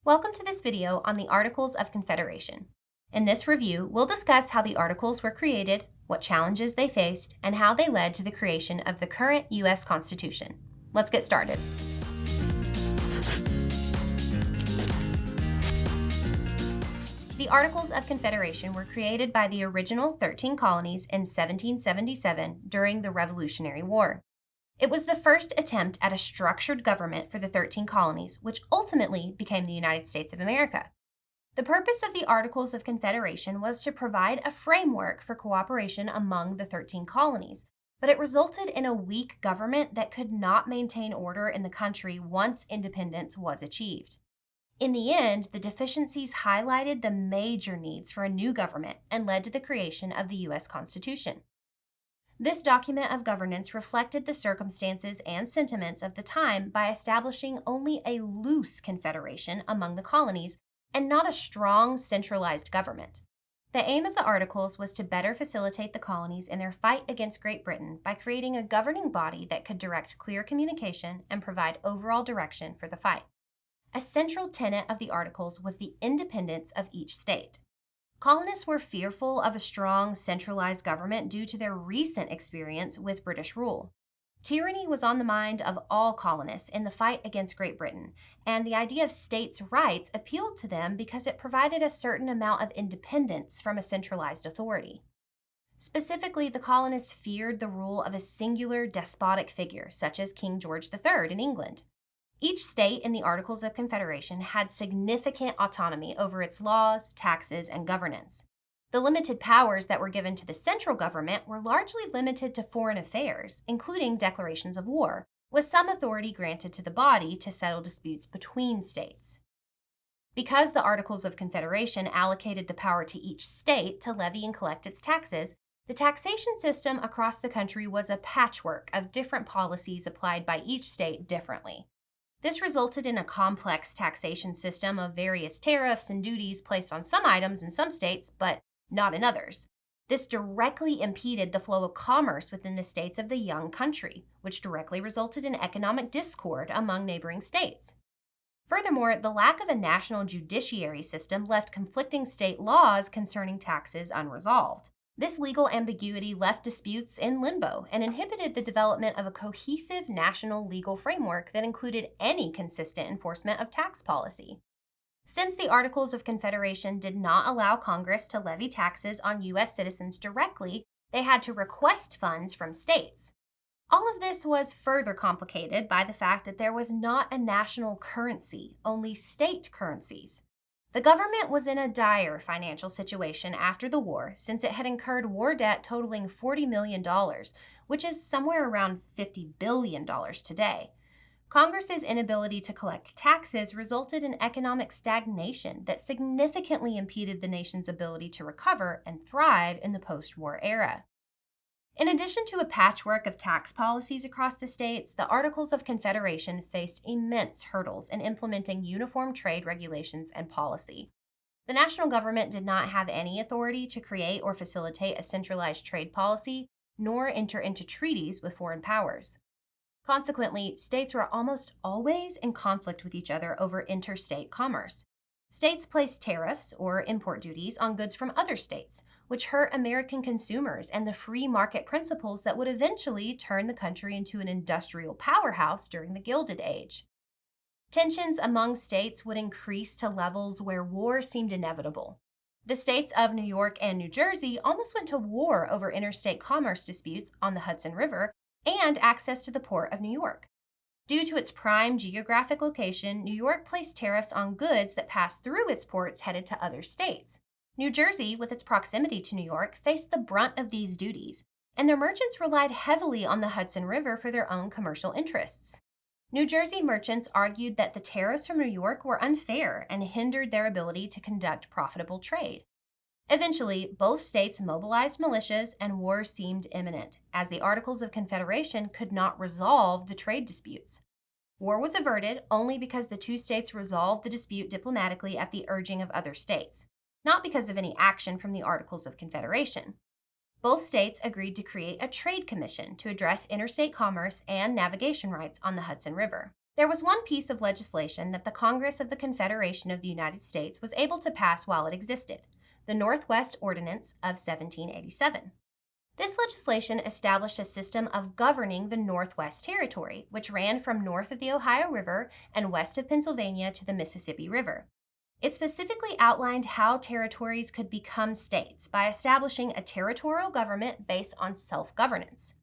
Welcome to this video on the Articles of Confederation. In this review, we'll discuss how the Articles were created, what challenges they faced, and how they led to the creation of the current U.S. Constitution. Let's get started. The Articles of Confederation were created by the original 13 colonies in 1777 during the Revolutionary War. It was the first attempt at a structured government for the 13 colonies, which ultimately became the United States of America. The purpose of the Articles of Confederation was to provide a framework for cooperation among the 13 colonies, but it resulted in a weak government that could not maintain order in the country once independence was achieved. In the end, the deficiencies highlighted the major needs for a new government and led to the creation of the U.S. Constitution. This document of governance reflected the circumstances and sentiments of the time by establishing only a loose confederation among the colonies and not a strong, centralized government. The aim of the Articles was to better facilitate the colonies in their fight against Great Britain by creating a governing body that could direct clear communication and provide overall direction for the fight. A central tenet of the Articles was the independence of each state. Colonists were fearful of a strong, centralized government due to their recent experience with British rule. Tyranny was on the mind of all colonists in the fight against Great Britain, and the idea of states' rights appealed to them because it provided a certain amount of independence from a centralized authority. Specifically, the colonists feared the rule of a singular despotic figure, such as King George III in England. Each state in the Articles of Confederation had significant autonomy over its laws, taxes, and governance. The limited powers that were given to the central government were largely limited to foreign affairs, including declarations of war, with some authority granted to the body to settle disputes between states. Because the Articles of Confederation allocated the power to each state to levy and collect its taxes, the taxation system across the country was a patchwork of different policies applied by each state differently. This resulted in a complex taxation system of various tariffs and duties placed on some items in some states, but not in others. This directly impeded the flow of commerce within the states of the young country, which directly resulted in economic discord among neighboring states. Furthermore, the lack of a national judiciary system left conflicting state laws concerning taxes unresolved. This legal ambiguity left disputes in limbo and inhibited the development of a cohesive national legal framework that included any consistent enforcement of tax policy. Since the Articles of Confederation did not allow Congress to levy taxes on U.S. citizens directly, they had to request funds from states. All of this was further complicated by the fact that there was not a national currency, only state currencies. The government was in a dire financial situation after the war since it had incurred war debt totaling $40 million, which is somewhere around $50 billion today. Congress's inability to collect taxes resulted in economic stagnation that significantly impeded the nation's ability to recover and thrive in the post-war era. In addition to a patchwork of tax policies across the states, the Articles of Confederation faced immense hurdles in implementing uniform trade regulations and policy. The national government did not have any authority to create or facilitate a centralized trade policy, nor enter into treaties with foreign powers. Consequently, states were almost always in conflict with each other over interstate commerce. States placed tariffs, or import duties, on goods from other states, which hurt American consumers and the free market principles that would eventually turn the country into an industrial powerhouse during the Gilded Age. Tensions among states would increase to levels where war seemed inevitable. The states of New York and New Jersey almost went to war over interstate commerce disputes on the Hudson River and access to the port of New York. Due to its prime geographic location, New York placed tariffs on goods that passed through its ports headed to other states. New Jersey, with its proximity to New York, faced the brunt of these duties, and their merchants relied heavily on the Hudson River for their own commercial interests. New Jersey merchants argued that the tariffs from New York were unfair and hindered their ability to conduct profitable trade. Eventually, both states mobilized militias and war seemed imminent, as the Articles of Confederation could not resolve the trade disputes. War was averted only because the two states resolved the dispute diplomatically at the urging of other states, not because of any action from the Articles of Confederation. Both states agreed to create a trade commission to address interstate commerce and navigation rights on the Hudson River. There was one piece of legislation that the Congress of the Confederation of the United States was able to pass while it existed, the Northwest Ordinance of 1787. This legislation established a system of governing the Northwest Territory, which ran from north of the Ohio River and west of Pennsylvania to the Mississippi River. It specifically outlined how territories could become states by establishing a territorial government based on self-governance.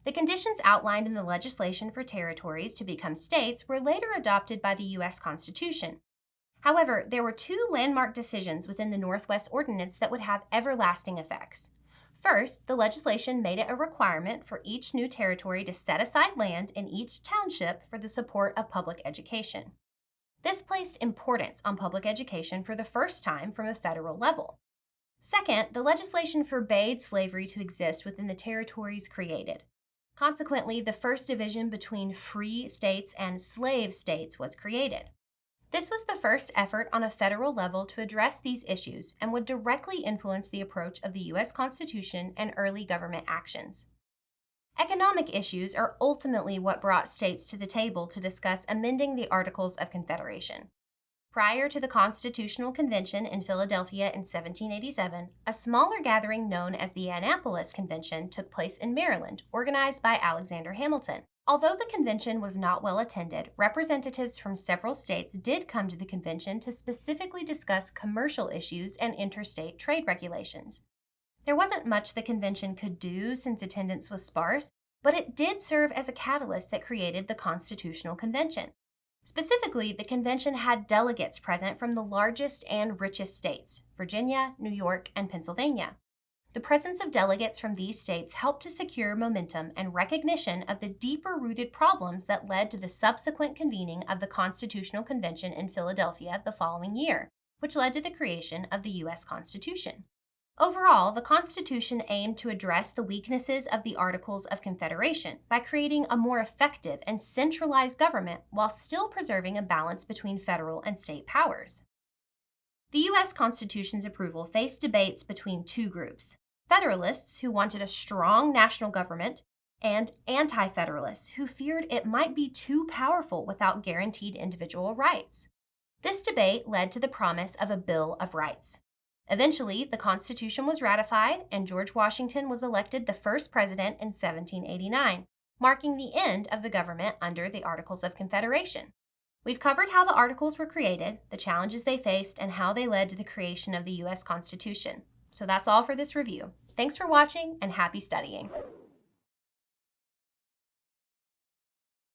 The conditions outlined in the legislation for territories to become states were later adopted by the U.S. Constitution. However, there were two landmark decisions within the Northwest Ordinance that would have everlasting effects. First, the legislation made it a requirement for each new territory to set aside land in each township for the support of public education. This placed importance on public education for the first time from a federal level. Second, the legislation forbade slavery to exist within the territories created. Consequently, the first division between free states and slave states was created. This was the first effort on a federal level to address these issues and would directly influence the approach of the U.S. Constitution and early government actions. Economic issues are ultimately what brought states to the table to discuss amending the Articles of Confederation. Prior to the Constitutional Convention in Philadelphia in 1787, a smaller gathering known as the Annapolis Convention took place in Maryland, organized by Alexander Hamilton. Although the convention was not well attended, representatives from several states did come to the convention to specifically discuss commercial issues and interstate trade regulations. There wasn't much the convention could do since attendance was sparse, but it did serve as a catalyst that created the Constitutional Convention. Specifically, the convention had delegates present from the largest and richest states, Virginia, New York, and Pennsylvania. The presence of delegates from these states helped to secure momentum and recognition of the deeper-rooted problems that led to the subsequent convening of the Constitutional Convention in Philadelphia the following year, which led to the creation of the U.S. Constitution. Overall, the Constitution aimed to address the weaknesses of the Articles of Confederation by creating a more effective and centralized government while still preserving a balance between federal and state powers. The U.S. Constitution's approval faced debates between two groups: Federalists, who wanted a strong national government, and Anti-Federalists, who feared it might be too powerful without guaranteed individual rights. This debate led to the promise of a Bill of Rights. Eventually, the Constitution was ratified, and George Washington was elected the first president in 1789, marking the end of the government under the Articles of Confederation. We've covered how the Articles were created, the challenges they faced, and how they led to the creation of the U.S. Constitution. So that's all for this review. Thanks for watching, and happy studying.